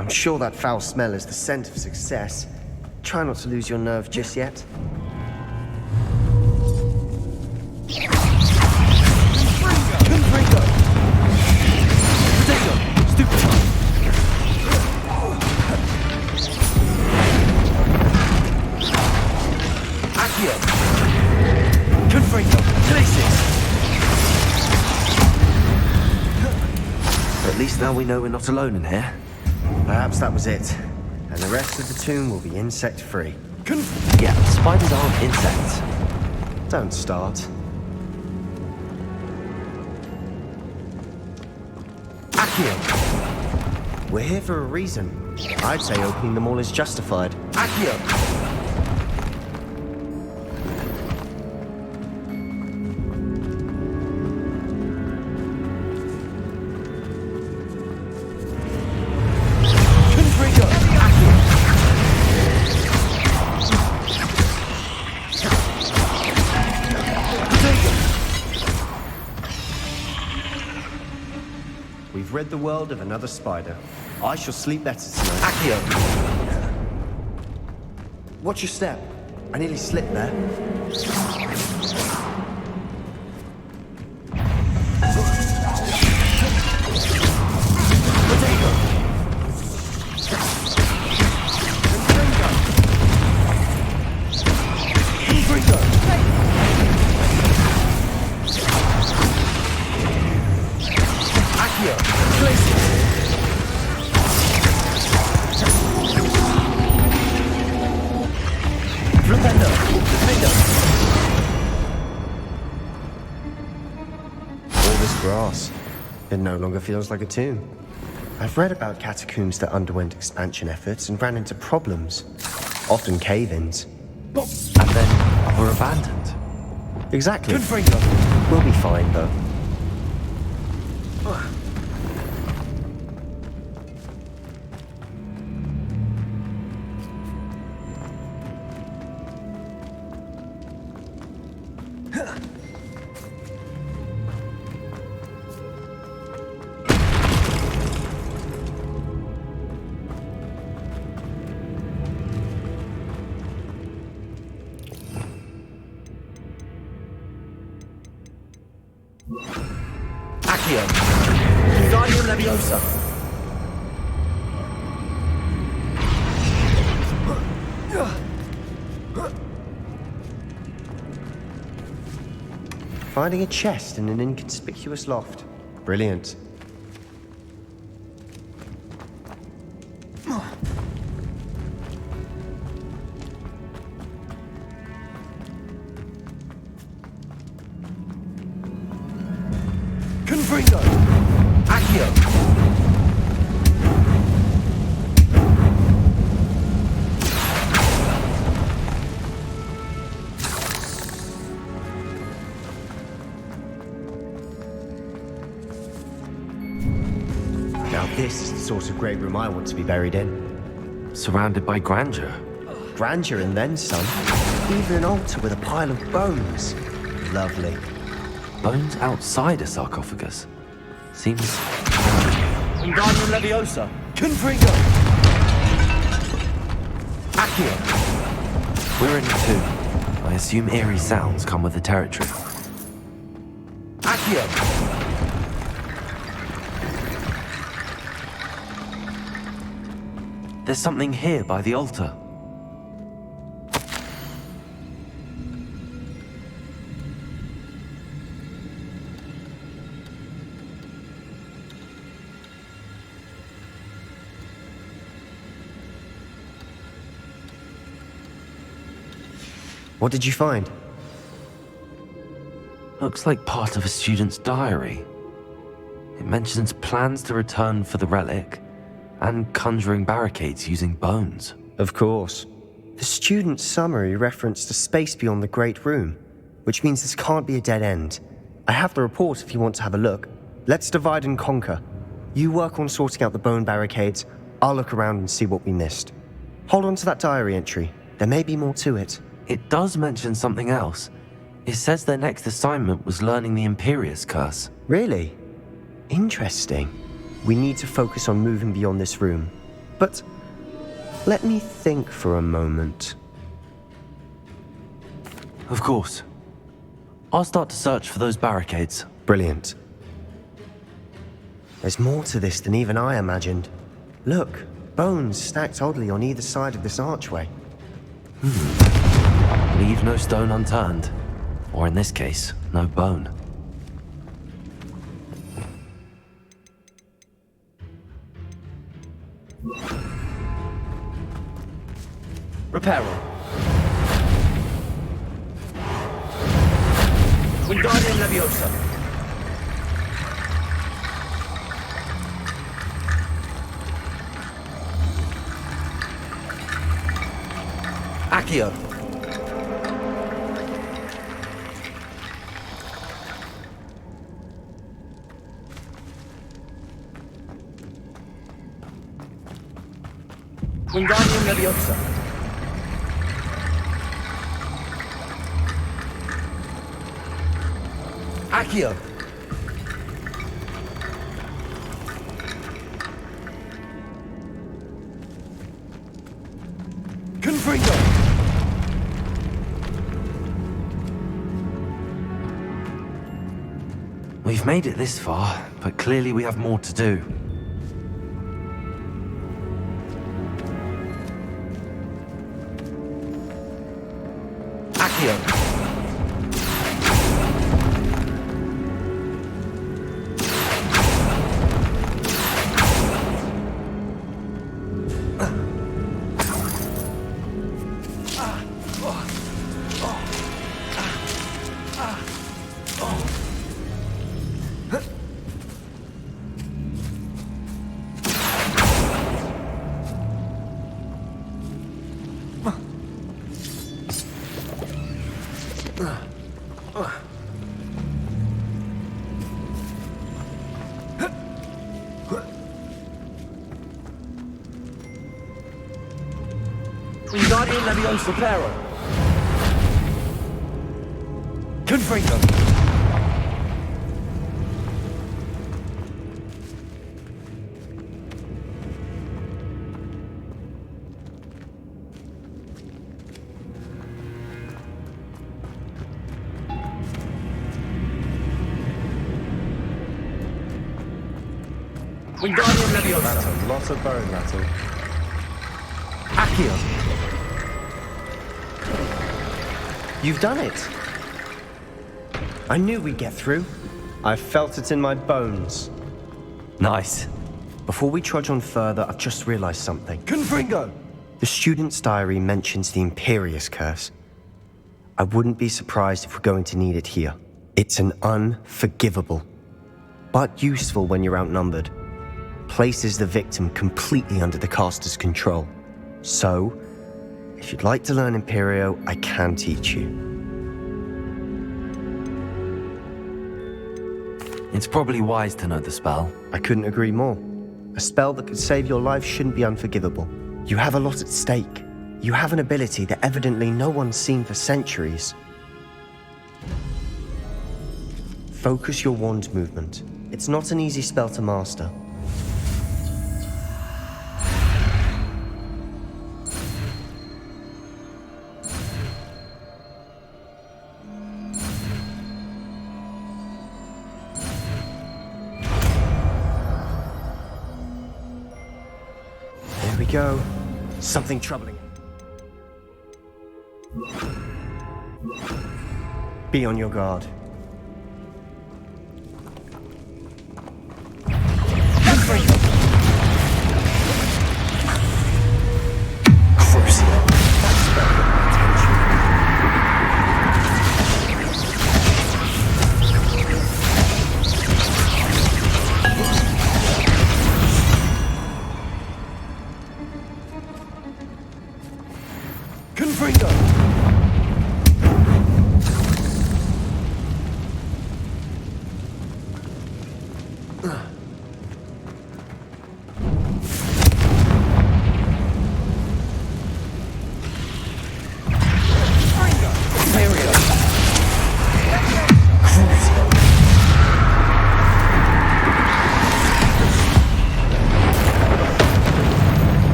I'm sure that foul smell is the scent of success. Try not to lose your nerve just yet. At least now we know we're not alone in here. Perhaps that was it. And the rest of the tomb will be insect-free. Yeah, spiders aren't insects. Don't start. Accio! We're here for a reason. I'd say opening them all is justified. Accio! We've rid the world of another spider. I shall sleep better tonight. Accio! Watch your step. I nearly slipped there. Grass. It no longer feels like a tomb. I've read about catacombs that underwent expansion efforts and ran into problems, often cave-ins. And then were abandoned. Exactly. We'll be fine, though. Accio! Guardian Leviosa! Finding a chest in an inconspicuous loft. Brilliant. Confringo! Accio! Now this is the sort of great room I want to be buried in. Surrounded by grandeur. Grandeur and then some. Even an altar with a pile of bones. Lovely. Bones outside a sarcophagus. Seems... Guardian Leviosa! Confringo! Accio! We're in the tomb. I assume eerie sounds come with the territory. Accio! There's something here by the altar. What did you find? Looks like part of a student's diary. It mentions plans to return for the relic and conjuring barricades using bones. Of course. The student's summary referenced a space beyond the Great Room, which means this can't be a dead end. I have the report if you want to have a look. Let's divide and conquer. You work on sorting out the bone barricades. I'll look around and see what we missed. Hold on to that diary entry. There may be more to it. It does mention something else. It says their next assignment was learning the Imperius Curse. Really? Interesting. We need to focus on moving beyond this room. But let me think for a moment. Of course. I'll start to search for those barricades. Brilliant. There's more to this than even I imagined. Look, bones stacked oddly on either side of this archway. Leave no stone unturned. Or in this case, no bone. Reparo. Wingardium Leviosa. Accio. Wingardium Leviosa. Accio. Confringo. We've made it this far, but clearly we have more to do. Accio. Wingardium Leviosa Reparo. Confringo. Wingardium Leviosa. That's a lot of bone rattle. Accio. You've done it. I knew we'd get through. I felt it in my bones. Nice. Before we trudge on further, I've just realized something. Confringo. The student's diary mentions the Imperious Curse. I wouldn't be surprised if we're going to need it here. It's an unforgivable, but useful when you're outnumbered. Places the victim completely under the caster's control. So, if you'd like to learn Imperio, I can teach you. It's probably wise to know the spell. I couldn't agree more. A spell that could save your life shouldn't be unforgivable. You have a lot at stake. You have an ability that evidently no one's seen for centuries. Focus your wand movement. It's not an easy spell to master. There we go. Something troubling. Be on your guard.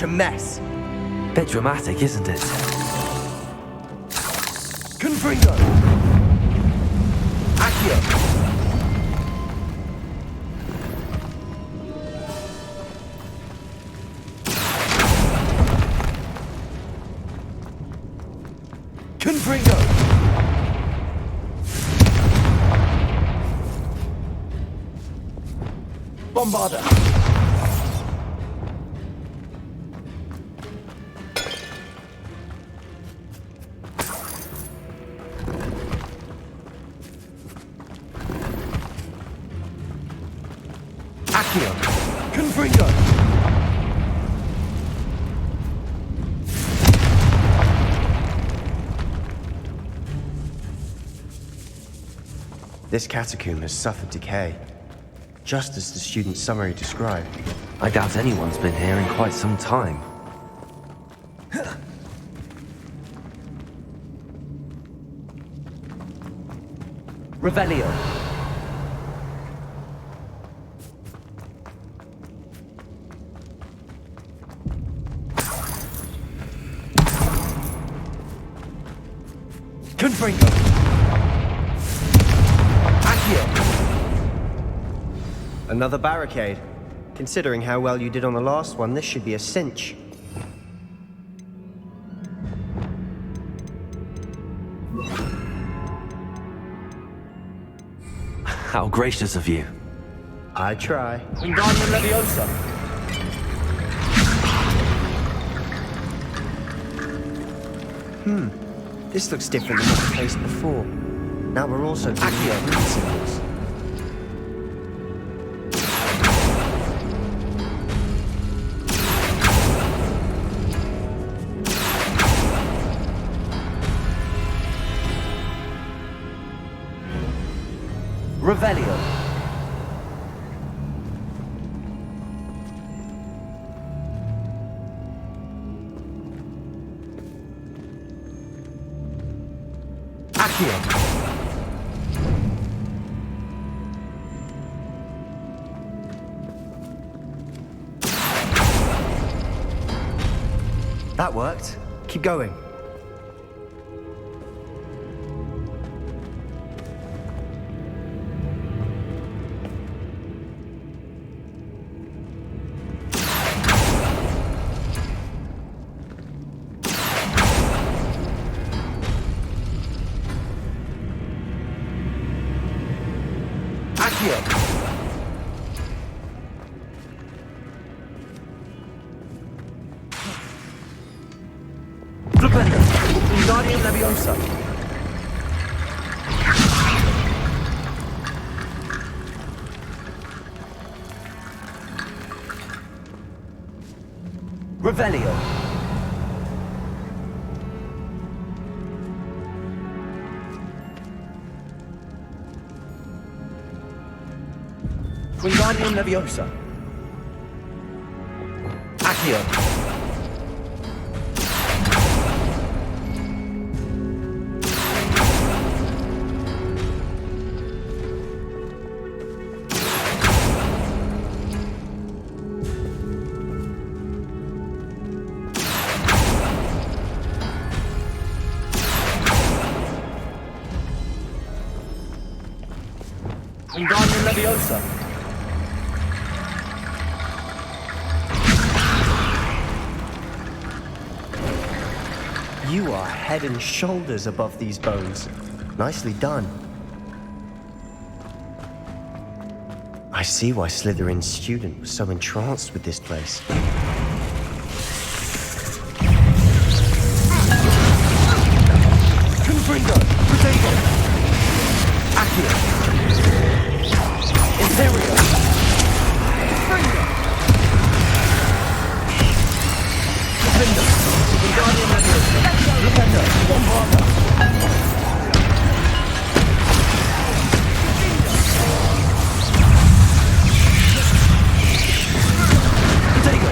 a mess. Bit dramatic, isn't it? Confringo. Accio. Confringo. Bombarder. Accio. Confringo. This catacomb has suffered decay, just as the student's summary described. I doubt anyone's been here in quite some time. Revelio. Confringo. Another barricade. Considering how well you did on the last one, this should be a cinch. How gracious of you. I try. Wingardium Leviosa. This looks different than what we faced before. Now we're also doing Accio. green symbols. Revelio. Accio. That worked. Keep going. Accio. Flipendo. Wingardium Leviosa. Revelio. Wingardium Leviosa. Accio. Wingardium Leviosa. You are head and shoulders above these bones. Nicely done. I see why Slytherin's student was so entranced with this place. Confringo. Protego. Accio. Imperio. Confringo. Defender. Wingardium Leviosa. Defender. Bombarder. Protego.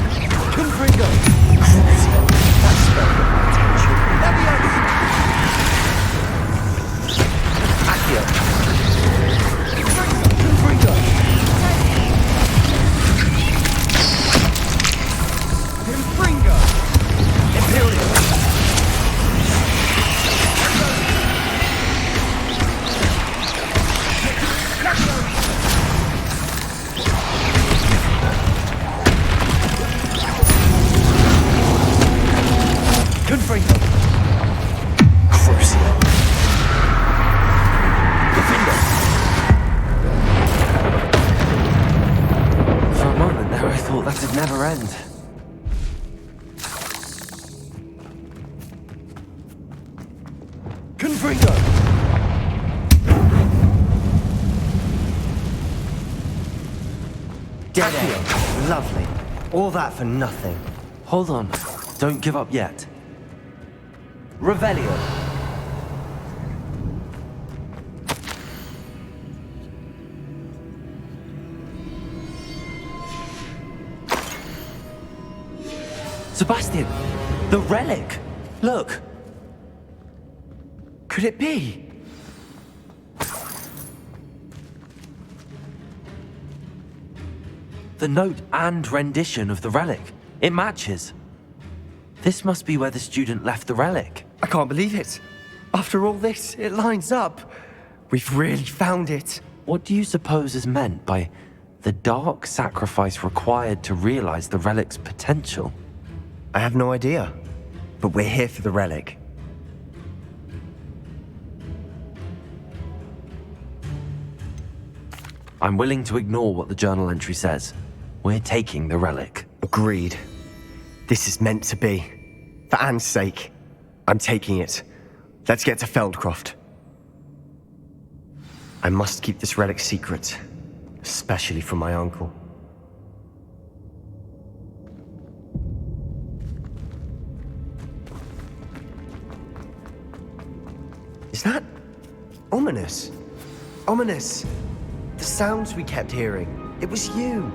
never end. Confringo! Dead end. Lovely. All that for nothing. Hold on. Don't give up yet. Revelio. Sebastian! The relic! Look! Could it be? The note and rendition of the relic. It matches. This must be where the student left the relic. I can't believe it. After all this, it lines up. We've really found it. What do you suppose is meant by the dark sacrifice required to realize the relic's potential? I have no idea. But we're here for the relic. I'm willing to ignore what the journal entry says. We're taking the relic. Agreed. This is meant to be. For Anne's sake, I'm taking it. Let's get to Feldcroft. I must keep this relic secret, especially from my uncle. Is that ominous? Ominous! The sounds we kept hearing. It was you.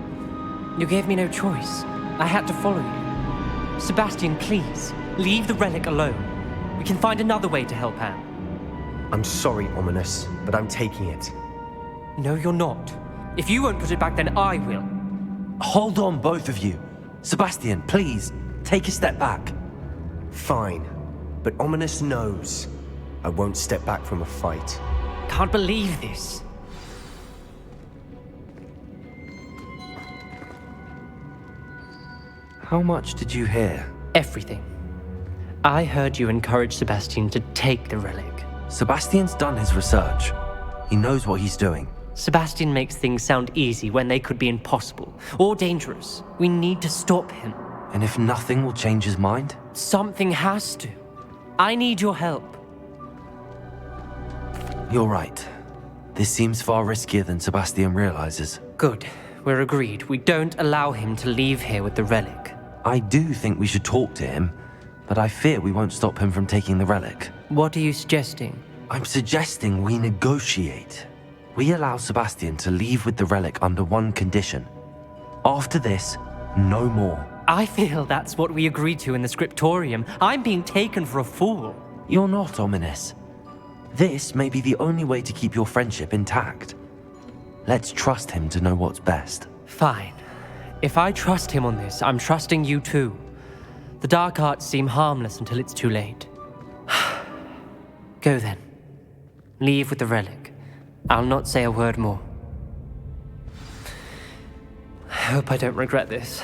You gave me no choice. I had to follow you. Sebastian, please, leave the relic alone. We can find another way to help Anne. I'm sorry, Ominous, but I'm taking it. No, you're not. If you won't put it back, then I will. Hold on, both of you. Sebastian, please, take a step back. Fine, but Ominous knows I won't step back from a fight. Can't believe this. How much did you hear? Everything. I heard you encourage Sebastian to take the relic. Sebastian's done his research. He knows what he's doing. Sebastian makes things sound easy when they could be impossible or dangerous. We need to stop him. And if nothing will change his mind? Something has to. I need your help. You're right. This seems far riskier than Sebastian realizes. Good. We're agreed. We don't allow him to leave here with the relic. I do think we should talk to him, but I fear we won't stop him from taking the relic. What are you suggesting? I'm suggesting we negotiate. We allow Sebastian to leave with the relic under one condition. After this, no more. I feel that's what we agreed to in the scriptorium. I'm being taken for a fool. You're not, Ominous. This may be the only way to keep your friendship intact. Let's trust him to know what's best. Fine. If I trust him on this, I'm trusting you too. The dark arts seem harmless until it's too late. Go then. Leave with the relic. I'll not say a word more. I hope I don't regret this.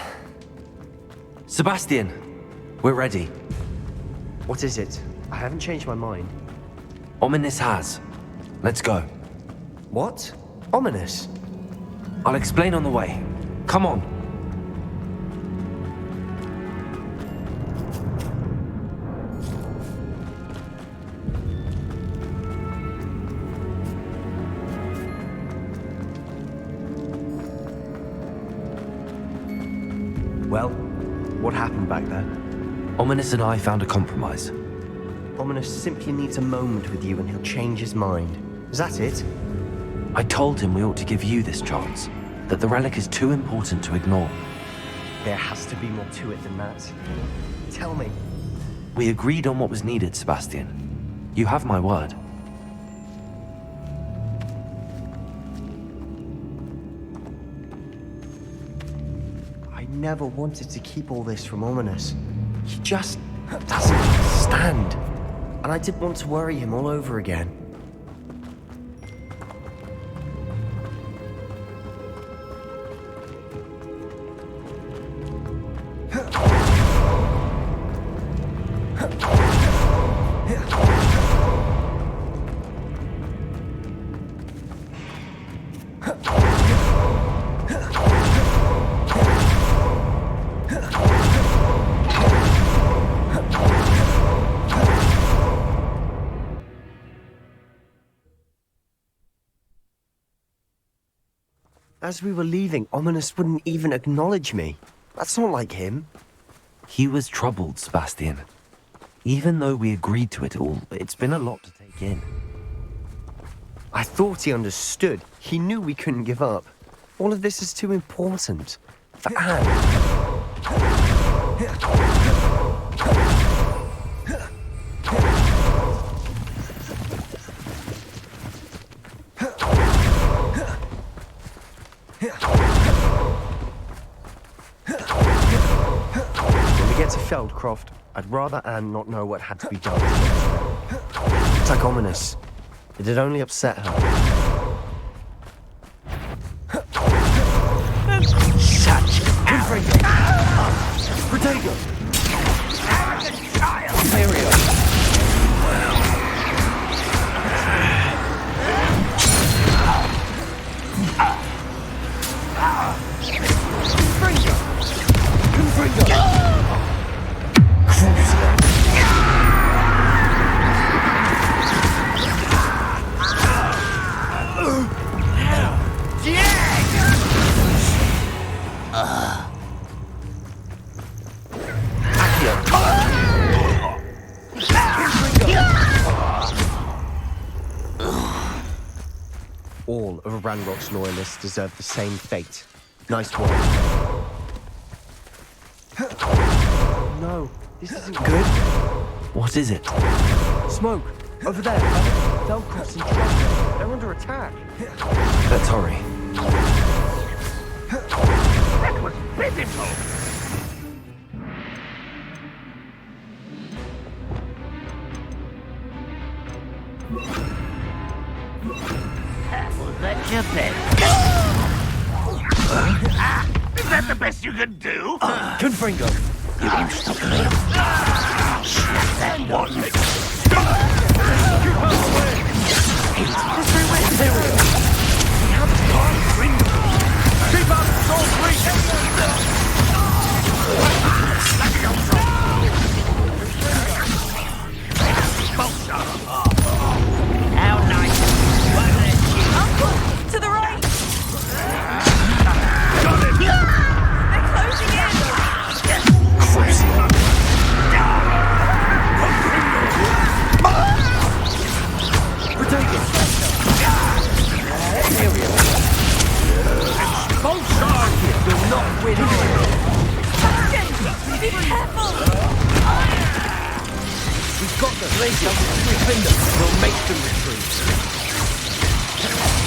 Sebastian, we're ready. What is it? I haven't changed my mind. Ominous has. Let's go. What? Ominous? I'll explain on the way. Come on. Well, what happened back there? Ominous and I found a compromise. Ominous simply needs a moment with you and he'll change his mind. Is that it? I told him we ought to give you this chance, that the relic is too important to ignore. There has to be more to it than that. Tell me. We agreed on what was needed, Sebastian. You have my word. I never wanted to keep all this from Ominous. He just doesn't understand. And I didn't want to worry him all over again. As we were leaving, Ominous wouldn't even acknowledge me. That's not like him. He was troubled, Sebastian. Even though we agreed to it all, it's been a lot to take in. I thought he understood. He knew we couldn't give up. All of this is too important. For Anne. When we get to Feldcroft, I'd rather Anne not know what had to be done. It's like Ominous. It'd only upset her. Such Protego! Imperial! All of Ranrock's loyalists deserve the same fate. Nice work. No, this isn't good. What is it? Smoke! Over there! Feldcroft's in trouble. They're under attack. Let's hurry. That was pitiful! Was that your best? Is that the best you can do? Confringo! You stop me. That one. Keep up, Soul How nice. To the right! Got him! They're closing in! You'll not win here. Be careful! We've got the laser. Defend them. We'll make them retreat.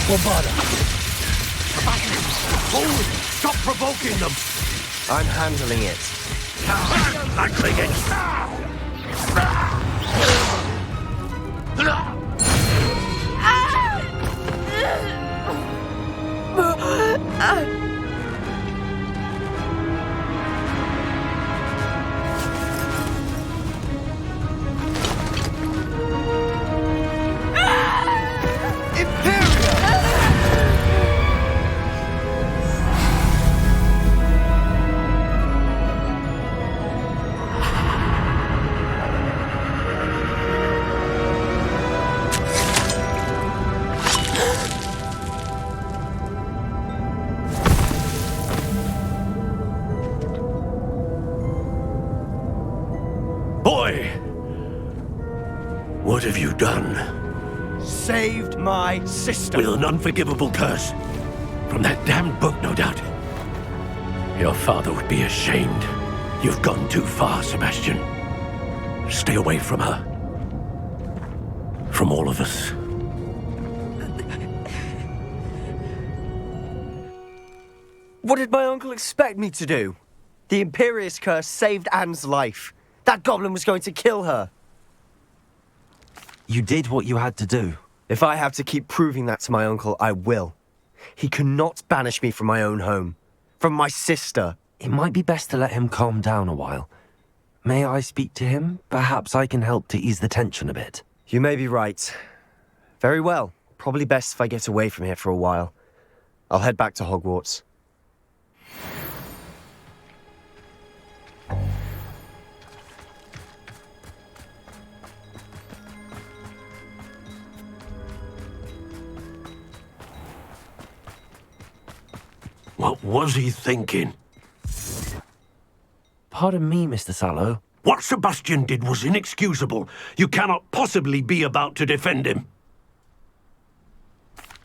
Bombarda. Forward. Stop provoking them. I'm handling it. Likely it. Boy! What have you done? Saved my sister. With an unforgivable curse. From that damned book, no doubt. Your father would be ashamed. You've gone too far, Sebastian. Stay away from her. From all of us. What did my uncle expect me to do? The Imperious curse saved Anne's life. That goblin was going to kill her. You did what you had to do. If I have to keep proving that to my uncle, I will. He cannot banish me from my own home. From my sister. It might be best to let him calm down a while. May I speak to him? Perhaps I can help to ease the tension a bit. You may be right. Very well. Probably best if I get away from here for a while. I'll head back to Hogwarts. What was he thinking? Pardon me, Mr. Sallow. What Sebastian did was inexcusable. You cannot possibly be about to defend him.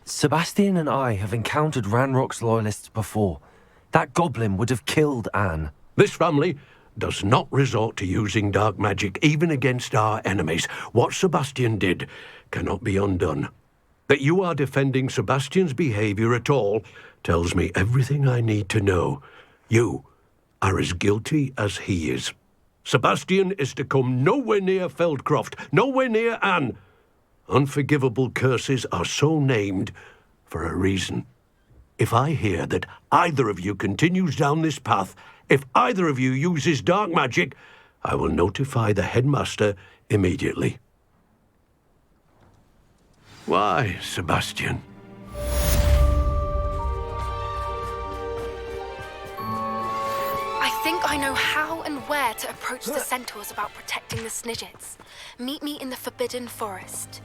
Sebastian and I have encountered Ranrock's loyalists before. That goblin would have killed Anne. This family does not resort to using dark magic even against our enemies. What Sebastian did cannot be undone. That you are defending Sebastian's behavior at all tells me everything I need to know. You are as guilty as he is. Sebastian is to come nowhere near Feldcroft, nowhere near Anne. Unforgivable curses are so named for a reason. If I hear that either of you continues down this path, if either of you uses dark magic, I will notify the headmaster immediately. Why, Sebastian? I think I know how and where to approach the centaurs about protecting the Snidgets. Meet me in the Forbidden Forest.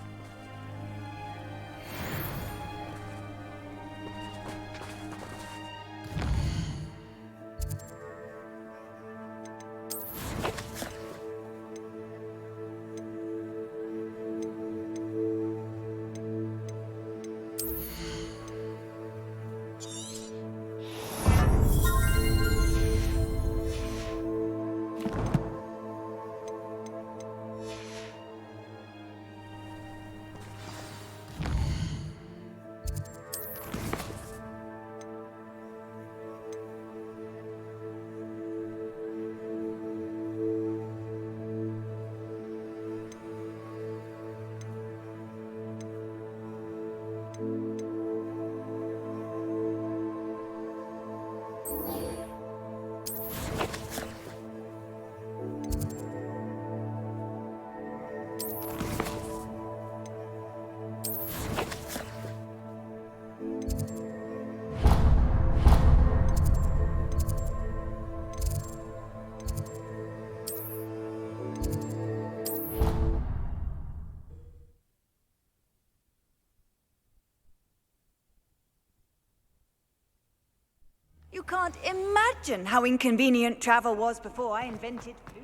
You can't imagine how inconvenient travel was before I invented blue.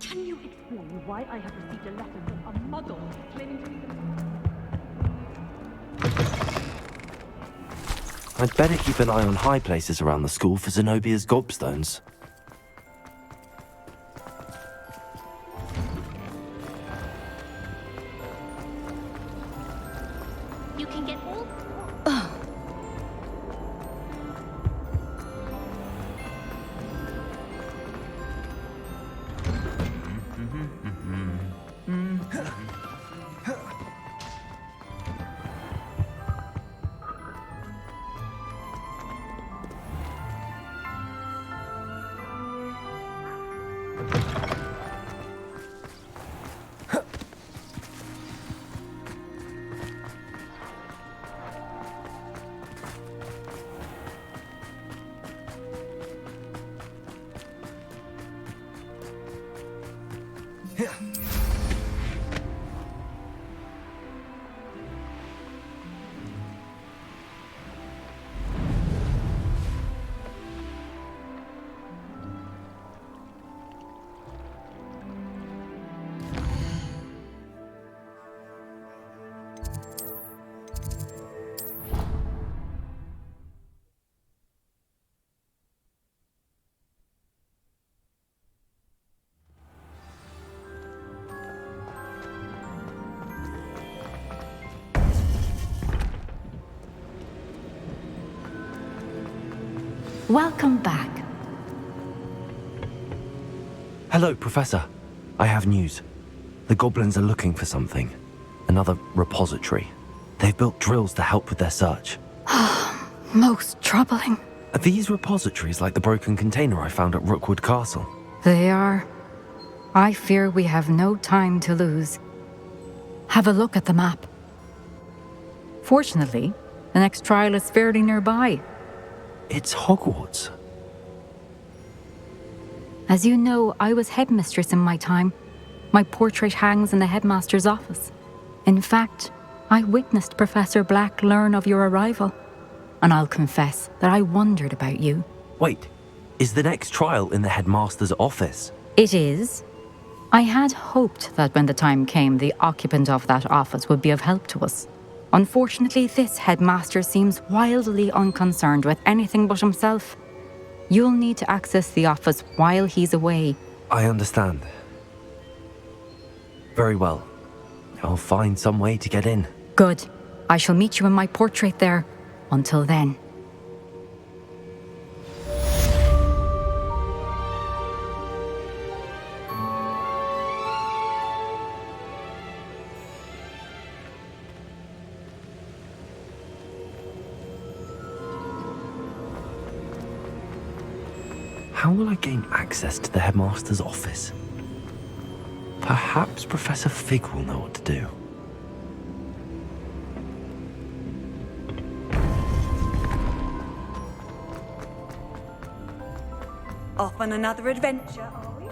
Can you explain why I have received a letter from a muggle claiming to be the... I'd better keep an eye on high places around the school for Zenobia's gobstones. You can get all... Welcome back. Hello, Professor. I have news. The goblins are looking for something. Another repository. They've built drills to help with their search. Most troubling. Are these repositories like the broken container I found at Rookwood Castle? They are. I fear we have no time to lose. Have a look at the map. Fortunately, the next trial is fairly nearby. It's Hogwarts. As you know, I was headmistress in my time. My portrait hangs in the headmaster's office. In fact, I witnessed Professor Black learn of your arrival. and I'll confess that I wondered about you. Wait, is the next trial in the headmaster's office? It is. I had hoped that when the time came, the occupant of that office would be of help to us. Unfortunately, this headmaster seems wildly unconcerned with anything but himself. You'll need to access the office while he's away. I understand. Very well. I'll find some way to get in. Good. I shall meet you in my portrait there. Until then. How will I gain access to the headmaster's office? Perhaps Professor Fig will know what to do. Off on another adventure, are we?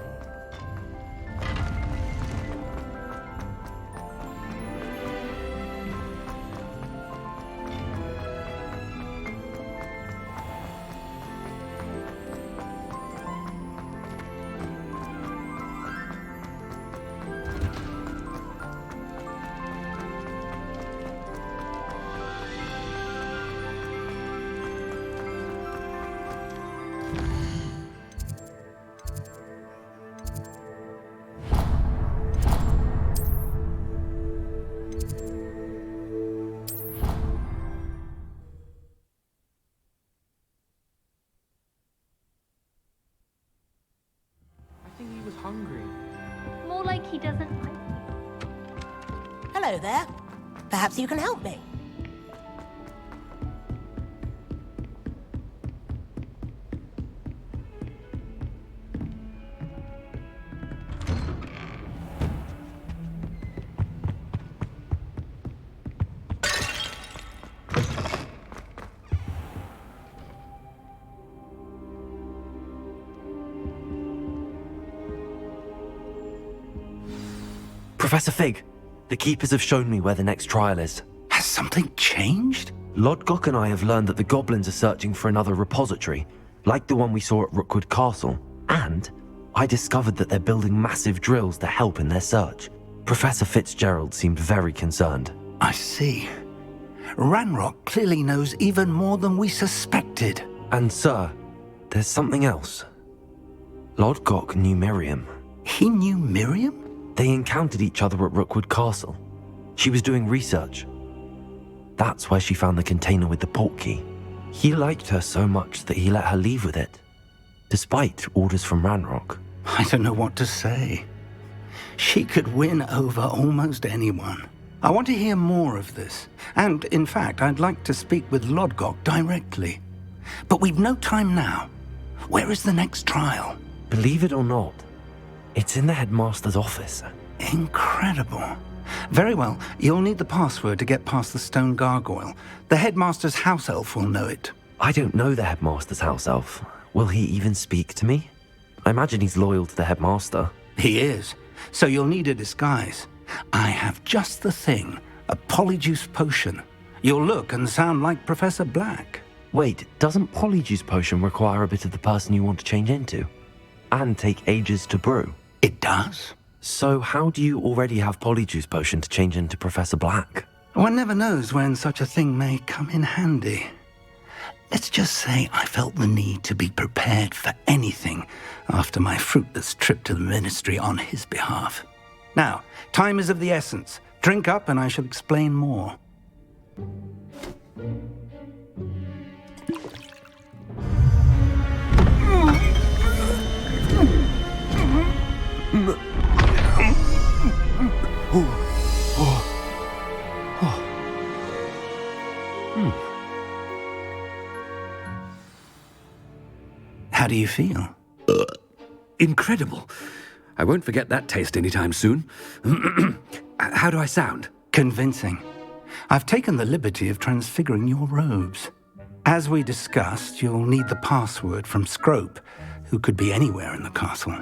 More like he doesn't like me. Hello there. Perhaps you can help me. Professor Fig, the Keepers have shown me where the next trial is. Has something changed? Lodgok and I have learned that the goblins are searching for another repository, like the one we saw at Rookwood Castle. And I discovered that they're building massive drills to help in their search. Professor Fitzgerald seemed very concerned. I see. Ranrock clearly knows even more than we suspected. And sir, there's something else. Lodgok knew Miriam. He knew Miriam? They encountered each other at Rookwood Castle. She was doing research. That's where she found the container with the portkey. He liked her so much that he let her leave with it, despite orders from Ranrock. I don't know what to say. She could win over almost anyone. I want to hear more of this. And, in fact, I'd like to speak with Lodgok directly. But we've no time now. Where is the next trial? Believe it or not, it's in the headmaster's office. Incredible. Very well, you'll need the password to get past the stone gargoyle. The headmaster's house elf will know it. I don't know the headmaster's house elf. Will he even speak to me? I imagine he's loyal to the headmaster. He is. So you'll need a disguise. I have just the thing. A polyjuice potion. You'll look and sound like Professor Black. Wait, doesn't polyjuice potion require a bit of the person you want to change into? And take ages to brew? It does. So how do you already have polyjuice potion to change into Professor Black? One never knows when such a thing may come in handy. Let's just say I felt the need to be prepared for anything after my fruitless trip to the ministry on his behalf. Now, time is of the essence. Drink up and I shall explain more. How do you feel? Incredible. I won't forget that taste anytime soon. How do I sound? Convincing. I've taken the liberty of transfiguring your robes. As we discussed, you'll need the password from Scrope, who could be anywhere in the castle.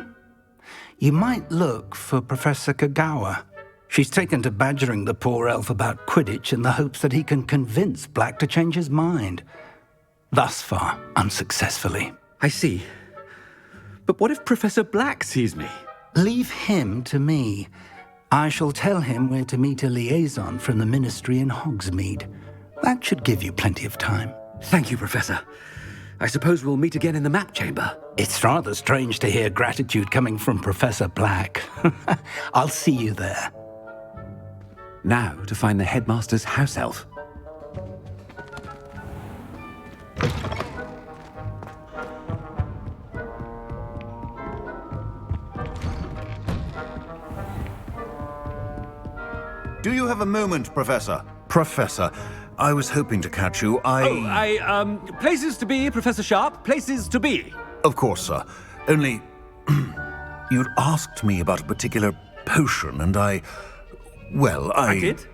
You might look for Professor Kagawa. She's taken to badgering the poor elf about Quidditch in the hopes that he can convince Black to change his mind. Thus far, unsuccessfully. I see. But what if Professor Black sees me? Leave him to me. I shall tell him where to meet a liaison from the Ministry in Hogsmeade. That should give you plenty of time. Thank you, Professor. I suppose we'll meet again in the map chamber. It's rather strange to hear gratitude coming from Professor Black. I'll see you there. Now to find the headmaster's house elf. Do you have a moment, Professor? Professor, I was hoping to catch you. Places to be, Professor Sharp. Places to be. Of course, sir. Only... you'd asked me about a particular potion, and I did?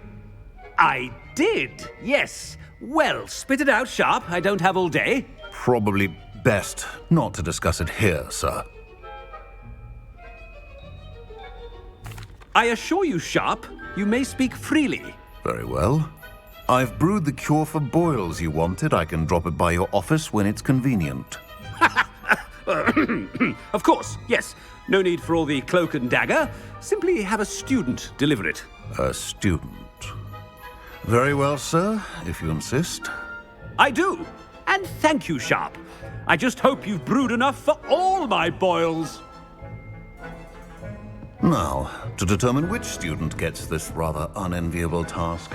I did, yes. Well, spit it out, Sharp. I don't have all day. Probably best not to discuss it here, sir. I assure you, Sharp, you may speak freely. Very well. I've brewed the cure for boils you wanted. I can drop it by your office when it's convenient. Of course, yes. No need for all the cloak and dagger. Simply have a student deliver it. A student. Very well, sir, if you insist. I do. And thank you, Sharp. I just hope you've brewed enough for all my boils. Now, to determine which student gets this rather unenviable task.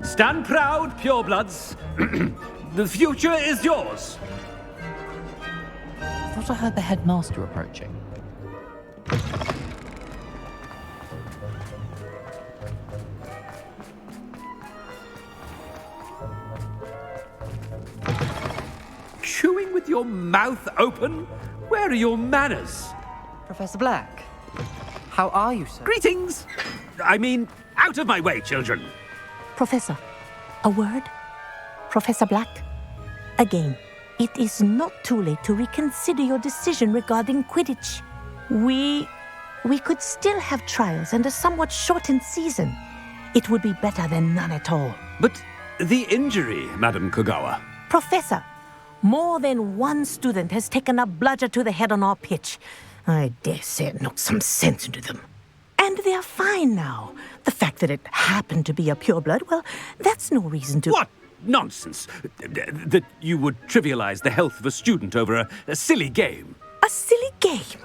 Stand proud, purebloods. The future is yours. I thought I heard the headmaster approaching. Chewing with your mouth open? Where are your manners? Professor Black, how are you, sir? Greetings! I mean, out of my way, children. Professor, a word? Professor Black? Again, it is not too late to reconsider your decision regarding Quidditch. We could still have trials and a somewhat shortened season. It would be better than none at all. But the injury, Madam Kogawa. Professor, more than one student has taken a bludger to the head on our pitch. I dare say it knocked some sense into them. And they're fine now. The fact that it happened to be a pureblood, well, that's no reason to... What nonsense! That you would trivialize the health of a student over a silly game. A silly game?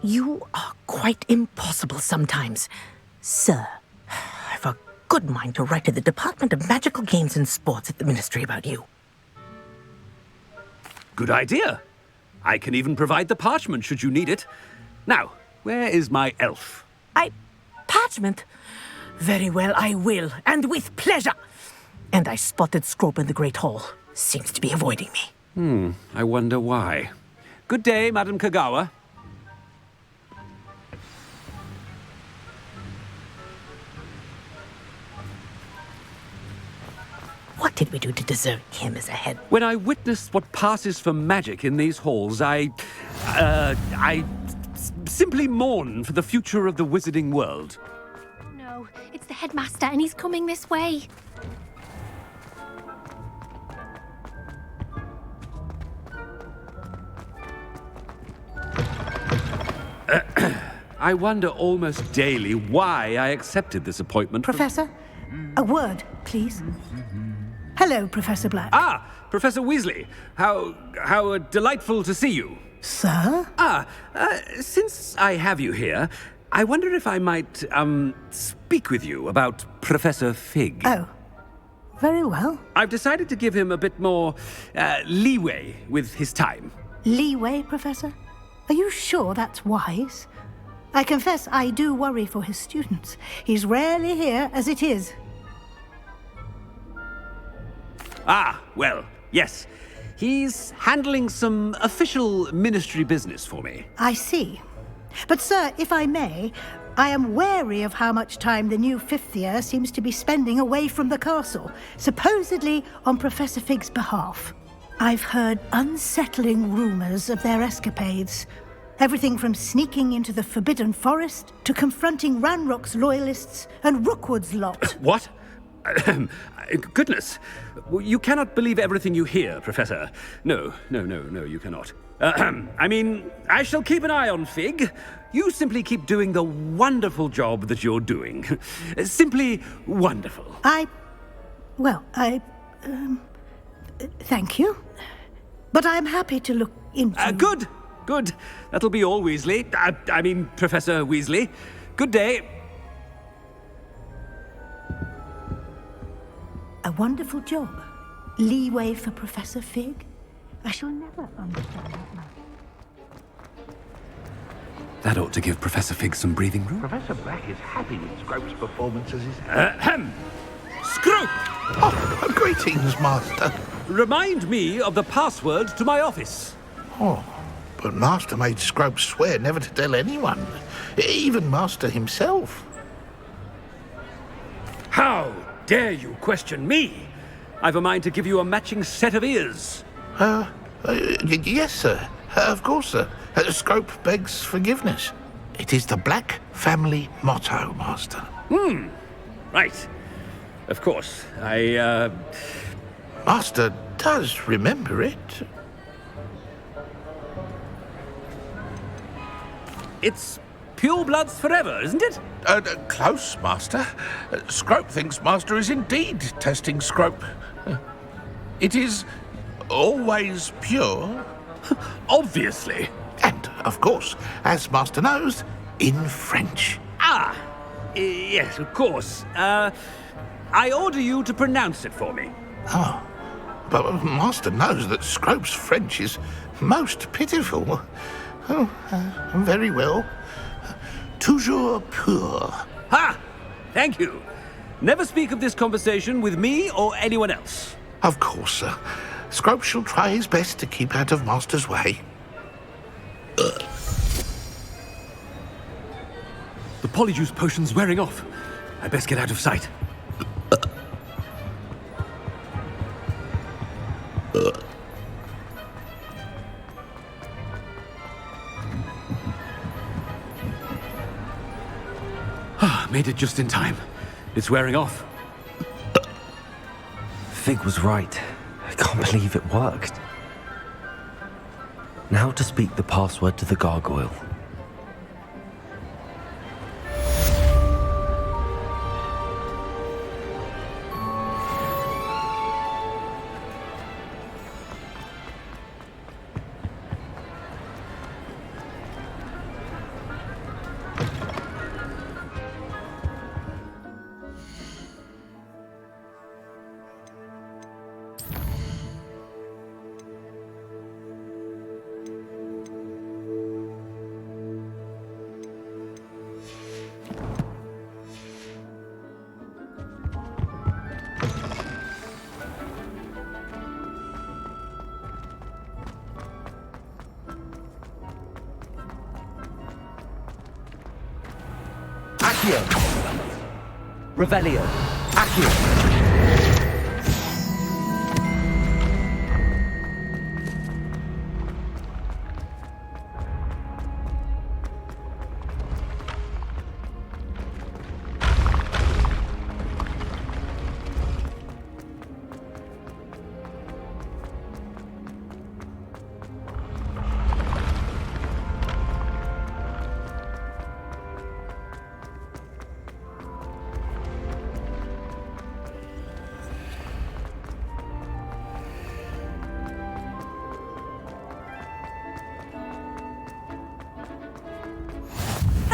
You are quite impossible sometimes. Sir, I've a good mind to write to the Department of Magical Games and Sports at the Ministry about you. Good idea. I can even provide the parchment should you need it. Now, where is my elf? Parchment? Very well, I will, and with pleasure. And I spotted Scrope in the Great Hall. Seems to be avoiding me. I wonder why. Good day, Madam Kogawa. What did we do to deserve him as a head? When I witnessed what passes for magic in these halls, I simply mourn for the future of the wizarding world. No, it's the headmaster and he's coming this way. I wonder almost daily why I accepted this appointment. Professor, a word, please. Hello, Professor Black. Ah, Professor Weasley. How delightful to see you. Sir? Since I have you here, I wonder if I might, speak with you about Professor Fig. Oh, very well. I've decided to give him a bit more, leeway with his time. Leeway, Professor? Are you sure that's wise? I confess I do worry for his students. He's rarely here as it is. Well, yes. He's handling some official ministry business for me. I see. But, sir, if I may, I am wary of how much time the new fifth year seems to be spending away from the castle, supposedly on Professor Fig's behalf. I've heard unsettling rumors of their escapades. Everything from sneaking into the Forbidden Forest to confronting Ranrock's loyalists and Rookwood's lot. What? Goodness. You cannot believe everything you hear, Professor. No, you cannot. I mean, I shall keep an eye on Fig. You simply keep doing the wonderful job that you're doing. Simply wonderful. Thank you. But I'm happy to look into... Good. That'll be all, Weasley. I mean, Professor Weasley. Good day. A wonderful job. Leeway for Professor Fig? I shall never understand that man. That ought to give Professor Fig some breathing room. Professor Black is happy with Scrope's performance as his... Scrope! Oh, greetings, Master. Remind me of the password to my office. Oh, but Master made Scrope swear never to tell anyone, even Master himself. How dare you question me? I've a mind to give you a matching set of ears. Yes, sir. Of course, sir. Scrope begs forgiveness. It is the Black family motto, Master. Right. Of course. Master does remember it. It's pure bloods forever, isn't it? Close, Master. Scrope thinks Master is indeed testing Scrope. It is always pure. Obviously. And, of course, as Master knows, in French. Yes, of course. I order you to pronounce it for me. Oh, but Master knows that Scrope's French is most pitiful. Oh, very well. Toujours pur. Ha! Thank you. Never speak of this conversation with me or anyone else. Of course, sir. Scrope shall try his best to keep out of Master's way. The Polyjuice potion's wearing off. I best get out of sight. Made it just in time. It's wearing off. Fig was right. I can't believe it worked. Now to speak the password to the gargoyle. Revelio. Accio.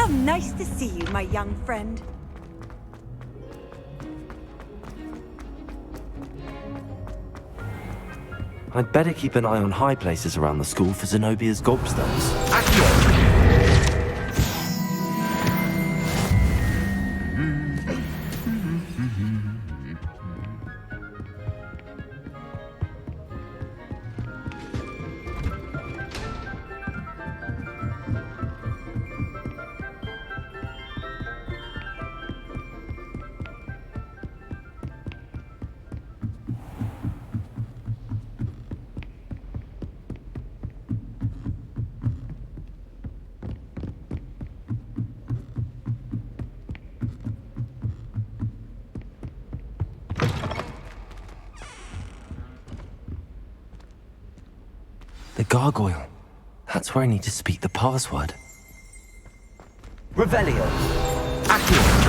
Nice to see you, my young friend. I'd better keep an eye on high places around the school for Zenobia's gobstones. The gargoyle. That's where I need to speak the password. Revelio. Accio.